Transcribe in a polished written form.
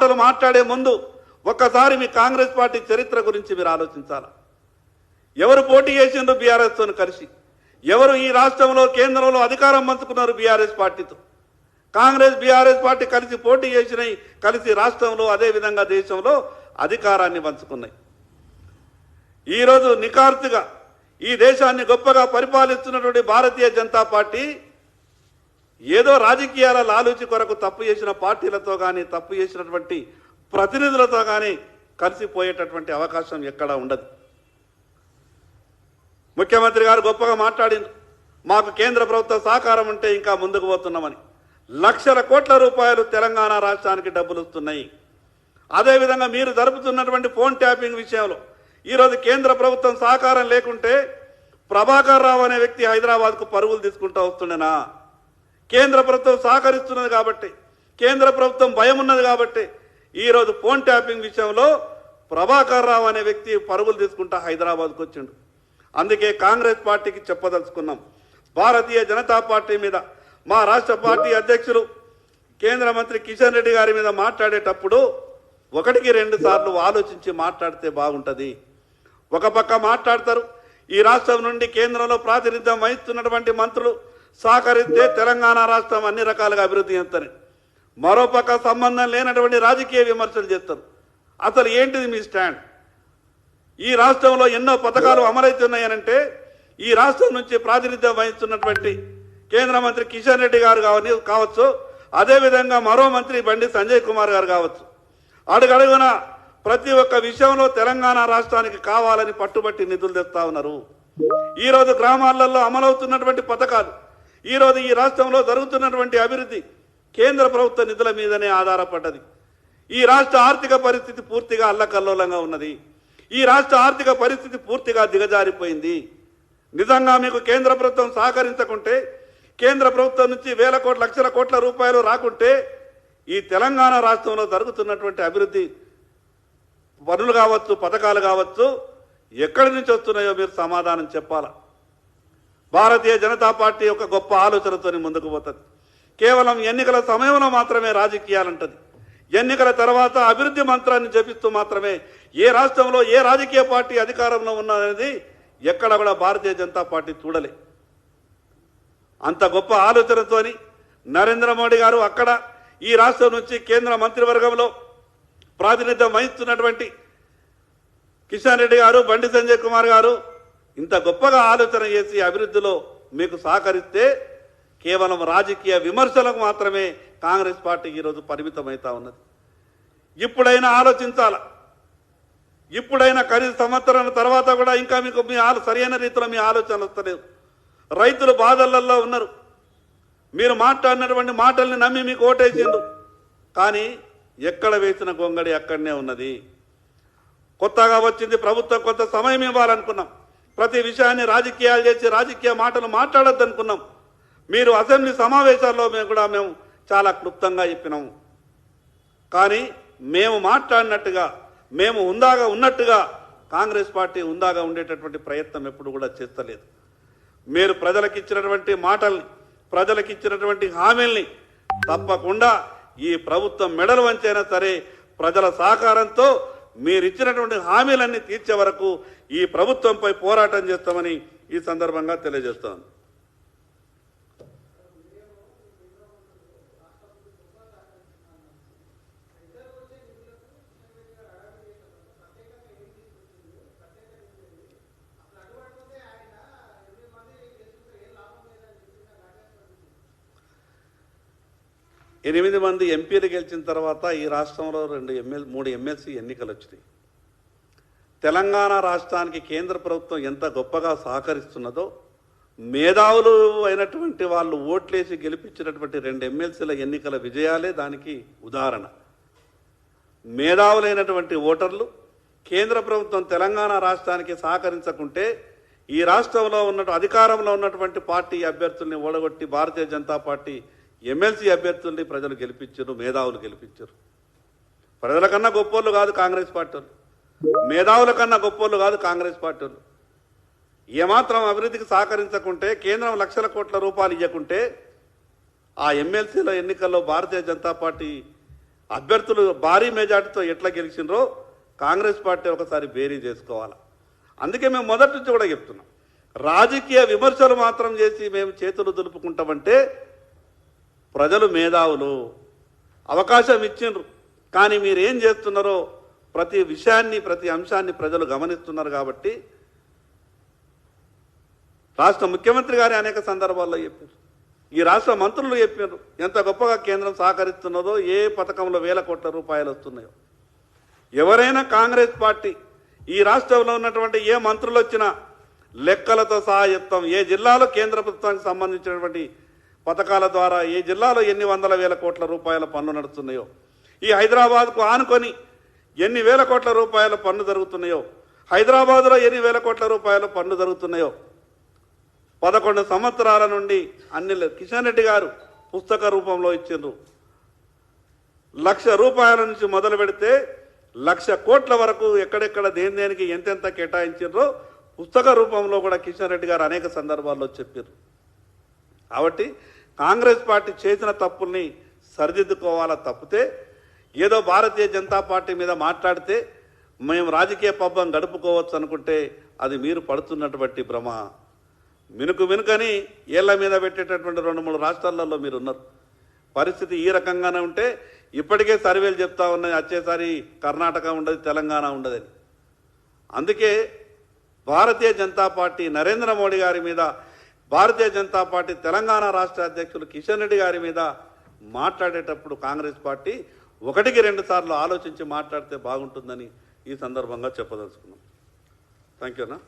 మాటలు మాట్లాడే ముందు ఒక్కసారి మీ కాంగ్రెస్ పార్టీ చరిత్ర గురించి మీరు ఆలోచించాలి. ఎవరు పోటీ చేసిండ్రు బీఆర్ఎస్తో కలిసి? ఎవరు ఈ రాష్ట్రంలో కేంద్రంలో అధికారం పంచుకున్నారు బీఆర్ఎస్ పార్టీతో? కాంగ్రెస్ బీఆర్ఎస్ పార్టీ కలిసి పోటీ చేసినాయి, కలిసి రాష్ట్రంలో అదేవిధంగా దేశంలో అధికారాన్ని పంచుకున్నాయి. ఈరోజు నిఖార్తుగా ఈ దేశాన్ని గొప్పగా పరిపాలిస్తున్నటువంటి భారతీయ జనతా పార్టీ ఏదో రాజకీయాల లాలూచి కొరకు తప్పు చేసిన పార్టీలతో కానీ తప్పు చేసినటువంటి ప్రతినిధులతో కానీ కలిసిపోయేటటువంటి అవకాశం ఎక్కడా ఉండదు. ముఖ్యమంత్రి గారు గొప్పగా మాట్లాడింది, మాకు కేంద్ర ప్రభుత్వ సహకారం ఉంటే ఇంకా ముందుకు పోతున్నామని. లక్షల కోట్ల రూపాయలు తెలంగాణ రాష్ట్రానికి డబ్బులు వస్తున్నాయి. అదేవిధంగా మీరు జరుపుతున్నటువంటి ఫోన్ ట్యాపింగ్ విషయంలో ఈరోజు కేంద్ర ప్రభుత్వం సహకారం లేకుంటే ప్రభాకర్ రావు అనే వ్యక్తి హైదరాబాద్కు పరుగులు తీసుకుంటూ వస్తుండేనా? కేంద్ర ప్రభుత్వం సహకరిస్తున్నది కాబట్టి, కేంద్ర ప్రభుత్వం భయం ఉన్నది కాబట్టి ఈరోజు ఫోన్ ట్యాపింగ్ విషయంలో ప్రభాకర్ రావు అనే వ్యక్తి పరుగులు తీసుకుంటా హైదరాబాద్కు వచ్చిండు. అందుకే కాంగ్రెస్ పార్టీకి చెప్పదలుచుకున్నాం, భారతీయ జనతా పార్టీ మీద మా రాష్ట్ర పార్టీ అధ్యక్షులు కేంద్ర మంత్రి కిషన్ రెడ్డి గారి మీద మాట్లాడేటప్పుడు ఒకటికి 2 సార్లు ఆలోచించి మాట్లాడితే బాగుంటుంది. ఒక పక్క మాట్లాడతారు, ఈ రాష్ట్రం నుండి కేంద్రంలో ప్రాతినిధ్యం వహిస్తున్నటువంటి మంత్రులు సహకరిస్తే తెలంగాణ రాష్ట్రం అన్ని రకాలుగా అభివృద్ధి చెందుతుంది. మరోపక్క సంబంధం లేనటువంటి రాజకీయ విమర్శలు చేస్తారు. అసలు ఏంటిది మీ స్టాండ్? ఈ రాష్ట్రంలో ఎన్నో పథకాలు అమలవుతున్నాయనంటే ఈ రాష్ట్రం నుంచి ప్రాతినిధ్యం వహిస్తున్నటువంటి కేంద్ర మంత్రి కిషన్ రెడ్డి గారు కావచ్చు, అదేవిధంగా మరో మంత్రి బండి సంజయ్ కుమార్ గారు కావచ్చు, అడుగడుగున ప్రతి ఒక్క విషయంలో తెలంగాణ రాష్ట్రానికి కావాలని పట్టుబట్టి నిధులు తెస్తా ఉన్నారు. ఈరోజు గ్రామాలలో అమలవుతున్నటువంటి పథకాలు, ఈరోజు ఈ రాష్ట్రంలో జరుగుతున్నటువంటి అభివృద్ధి కేంద్ర ప్రభుత్వ నిధుల మీదనే ఆధారపడ్డది. ఈ రాష్ట్ర ఆర్థిక పరిస్థితి పూర్తిగా అల్లకల్లోలంగా ఉన్నది. ఈ రాష్ట్ర ఆర్థిక పరిస్థితి పూర్తిగా దిగజారిపోయింది. నిజంగా మీకు కేంద్ర ప్రభుత్వం సహకరించకుంటే, కేంద్ర ప్రభుత్వం నుంచి వేల కోట్ల లక్షల కోట్ల రూపాయలు రాకుంటే ఈ తెలంగాణ రాష్ట్రంలో జరుగుతున్నటువంటి అభివృద్ధి పనులు కావచ్చు, పథకాలు కావచ్చు, ఎక్కడి నుంచి వస్తున్నాయో మీరు సమాధానం చెప్పాలా. భారతీయ జనతా పార్టీ ఒక గొప్ప ఆలోచనతో ముందుకు పోతుంది. కేవలం ఎన్నికల సమయంలో మాత్రమే రాజకీయాలంటది. ఎన్నికల తర్వాత అభివృద్ధి మంత్రాన్ని జపిస్తూ మాత్రమే ఏ రాష్ట్రంలో ఏ రాజకీయ పార్టీ అధికారంలో ఉన్నదనేది ఎక్కడ కూడా భారతీయ జనతా పార్టీ చూడలే. అంత గొప్ప ఆలోచనతోని నరేంద్ర మోడీ గారు అక్కడ ఈ రాష్ట్రం నుంచి కేంద్ర మంత్రివర్గంలో ప్రాతినిధ్యం వహిస్తున్నటువంటి కిషన్ రెడ్డి గారు, బండి సంజయ్ కుమార్ గారు ఇంత గొప్పగా ఆలోచన చేసి అభివృద్ధిలో మీకు సహకరిస్తే కేవలం రాజకీయ విమర్శలకు మాత్రమే కాంగ్రెస్ పార్టీ ఈరోజు పరిమితమవుతా ఉన్నది. ఇప్పుడైనా ఆలోచించాల. ఇప్పుడైనా కనీస సంవత్సరం తర్వాత కూడా ఇంకా మీకు మీ సరైన రీతిలో మీ ఆలోచన వస్తలేదు. రైతులు బాధలలో ఉన్నారు. మీరు మాట్లాడినటువంటి మాటల్ని నమ్మి మీకు ఓటేసిండు, కానీ ఎక్కడ వేసిన గొంగడి అక్కడనే ఉన్నది. కొత్తగా వచ్చింది ప్రభుత్వం, కొంత సమయం ఇవ్వాలనుకున్నాం. ప్రతి విషయాన్ని రాజకీయాలు చేసి రాజకీయ మాటలు మాట్లాడొద్దు అనుకున్నాం. మీరు అసెంబ్లీ సమావేశాల్లో మేము చాలా క్లుప్తంగా చెప్పినాము. కానీ మేము మాట్లాడినట్టుగా, మేము హుందాగా ఉన్నట్టుగా కాంగ్రెస్ పార్టీ హుందాగా ఉండేటటువంటి ప్రయత్నం ఎప్పుడు కూడా చేస్తలేదు. మీరు ప్రజలకు ఇచ్చినటువంటి మాటల్ని, ప్రజలకు ఇచ్చినటువంటి హామీల్ని తప్పకుండా ఈ ప్రభుత్వం మెడలు వంచైనా సరే ప్రజల సహకారంతో మీరు ఇచ్చినటువంటి హామీలన్నీ తీర్చే వరకు ఈ ప్రభుత్వంపై పోరాటం చేస్తామని ఈ సందర్భంగా తెలియజేస్తాను. ఎనిమిది మంది ఎంపీలు గెలిచిన తర్వాత ఈ రాష్ట్రంలో 3 ఎమ్మెల్సీ ఎన్నికలు వచ్చినాయి. తెలంగాణ రాష్ట్రానికి కేంద్ర ప్రభుత్వం ఎంత గొప్పగా సహకరిస్తున్నదో, మేధావులు అయినటువంటి వాళ్ళు ఓట్లేసి గెలిపించినటువంటి 2 ఎమ్మెల్సీల ఎన్నికల విజయాలే దానికి ఉదాహరణ. మేధావులైనటువంటి ఓటర్లు కేంద్ర ప్రభుత్వం తెలంగాణ రాష్ట్రానికి సహకరించకుంటే ఈ రాష్ట్రంలో అధికారంలో ఉన్నటువంటి పార్టీ అభ్యర్థుల్ని ఓడగొట్టి భారతీయ జనతా పార్టీ ఎమ్మెల్సీ అభ్యర్థుల్ని ప్రజలు గెలిపించారు, మేధావులు గెలిపించారు. ప్రజల కన్నా గొప్పోళ్ళు కాదు కాంగ్రెస్ పార్టీ, మేధావుల కన్నా గొప్పోళ్ళు కాదు కాంగ్రెస్ పార్టీ. ఏమాత్రం అభివృద్ధికి సహకరించకుంటే, కేంద్రం లక్షల కోట్ల రూపాయలు ఇవ్వకుంటే ఆ ఎమ్మెల్సీల ఎన్నికల్లో భారతీయ జనతా పార్టీ అభ్యర్థులు భారీ మెజార్టీతో ఎట్లా గెలిచినరో కాంగ్రెస్ పార్టీ ఒకసారి బేరీ చేసుకోవాలి. అందుకే మేము మొదటి నుంచి కూడా చెప్తున్నాం, రాజకీయ విమర్శలు మాత్రం చేసి మేము చేతులు దులుపుకుంటామంటే ప్రజలు మేధావులు, అవకాశం ఇచ్చిండ్రు. కానీ మీరు ఏం చేస్తున్నారో ప్రతి విషయాన్ని ప్రతి అంశాన్ని ప్రజలు గమనిస్తున్నారు. కాబట్టి రాష్ట్ర ముఖ్యమంత్రి గారి అనేక సందర్భాల్లో చెప్పారు, ఈ రాష్ట్ర మంత్రులు చెప్పారు ఎంత గొప్పగా కేంద్రం సహకరిస్తున్నదో, ఏ పథకంలో వేల కోట్ల రూపాయలు వస్తున్నాయో. ఎవరైనా కాంగ్రెస్ పార్టీ ఈ రాష్ట్రంలో ఉన్నటువంటి ఏ మంత్రులు వచ్చినా లెక్కలతో సహా చెప్తాం. ఏ జిల్లాలో కేంద్ర ప్రభుత్వానికి సంబంధించినటువంటి పథకాల ద్వారా ఏ జిల్లాలో ఎన్ని వందల వేల కోట్ల రూపాయల పనులు నడుస్తున్నాయో, ఈ హైదరాబాద్కు ఆనుకొని ఎన్ని వేల కోట్ల రూపాయల పన్ను జరుగుతున్నాయో, హైదరాబాద్లో ఎన్ని వేల కోట్ల రూపాయల పన్ను జరుగుతున్నాయో. 11 సంవత్సరాల నుండి అన్ని కిషన్ రెడ్డి గారు పుస్తక రూపంలో ఇచ్చిండ్రు. 1,00,000 రూపాయల నుంచి మొదలు పెడితే 1,00,000 కోట్ల వరకు ఎక్కడెక్కడ దేనికి ఎంతెంత కేటాయించారో పుస్తక రూపంలో కూడా కిషన్ రెడ్డి గారు అనేక సందర్భాల్లో చెప్పారు. కాబట్టి కాంగ్రెస్ పార్టీ చేసిన తప్పుల్ని సరిదిద్దుకోవాలా తప్పితే ఏదో భారతీయ జనతా పార్టీ మీద మాట్లాడితే మేము రాజకీయ పబ్బం గడుపుకోవచ్చు అనుకుంటే అది మీరు పడుతున్నటువంటి భ్రమ. మినుకని ఏళ్ల మీద పెట్టేటటువంటి 2-3 రాష్ట్రాలలో మీరు ఉన్నారు. పరిస్థితి ఈ రకంగానే ఉంటే ఇప్పటికే సర్వేలు చెప్తా ఉన్నాయి, వచ్చేసారి కర్ణాటక ఉండదు, తెలంగాణ ఉండదని. అందుకే భారతీయ జనతా పార్టీ నరేంద్ర మోడీ గారి మీద, భారతీయ జనతా పార్టీ తెలంగాణ రాష్ట్ర అధ్యక్షులు కిషన్ రెడ్డి గారి మీద మాట్లాడేటప్పుడు కాంగ్రెస్ పార్టీ 1-2 సార్లు ఆలోచించి మాట్లాడితే బాగుంటుందని ఈ సందర్భంగా చెప్పదలుచుకున్నాం. థ్యాంక్ యూ అన్న.